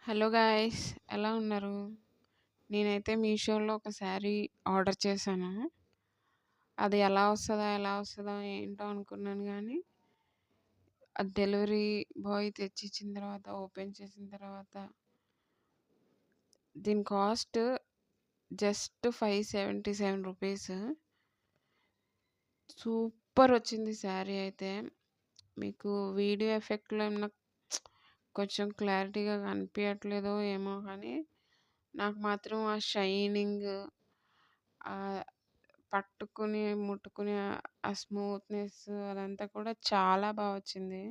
Hello guys, ఎలా ఉన్నారు? నేనైతే మీషోలో ఒక శారీ ఆర్డర్ చేశాను. అది ఎలా వస్తదో ఏంటో అనుకున్నాను గానీ, అది డెలివరీ బాయ్ తెచ్చిచ్చిన తర్వాత ఓపెన్ చేసిన తర్వాత దీని కాస్ట్ జస్ట్ ₹577. సూపర్ వచ్చింది శారీ అయితే. మీకు వీడియో ఎఫెక్ట్‌లో ఏమన్నా కొంచెం క్లారిటీగా కనిపియట్లేదో ఏమో కానీ, నాకు మాత్రం ఆ షైనింగ్, ముట్టుకునే ఆ స్మూత్‌నెస్ అదంతా కూడా చాలా వచ్చింది.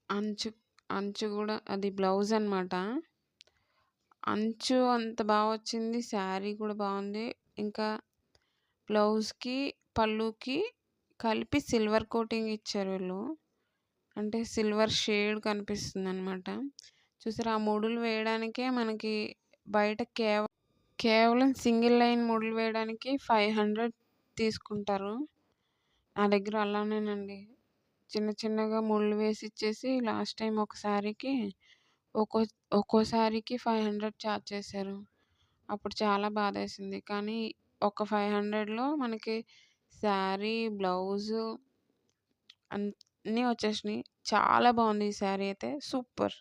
అంచు అంచు గూడా అది బ్లౌజ్ అనమాట. అంచు అంత వచ్చింది. శారీ కూడా బావుంది. ఇంకా బ్లౌజ్‌కి, పళ్ళుకి కలిపి సిల్వర్ కోటింగ్ ఇచ్చారు వీళ్ళు. అంటే సిల్వర్ షేడ్ కనిపిస్తుందనమాట. చూసారా? ఆ ముడులు వేయడానికే మనకి బయట కేవలం సింగిల్ లైన్ ముడులు వేయడానికి 500 తీసుకుంటారు. నా దగ్గర అలానేనండి. చిన్న చిన్నగా ముళ్ళు వేసి ఇచ్చేసి లాస్ట్ టైం ఒక శారీకి ఒక్కో ఒక్కో శారీకి 500 చార్జ్ చేశారు. అప్పుడు చాలా బాధేసింది. కానీ ఒక 500లో మనకి శారీ, బ్లౌజు అన్నీ వచ్చేసినాయి. చాలా బావుంది ఈ శారీ అయితే. సూపర్!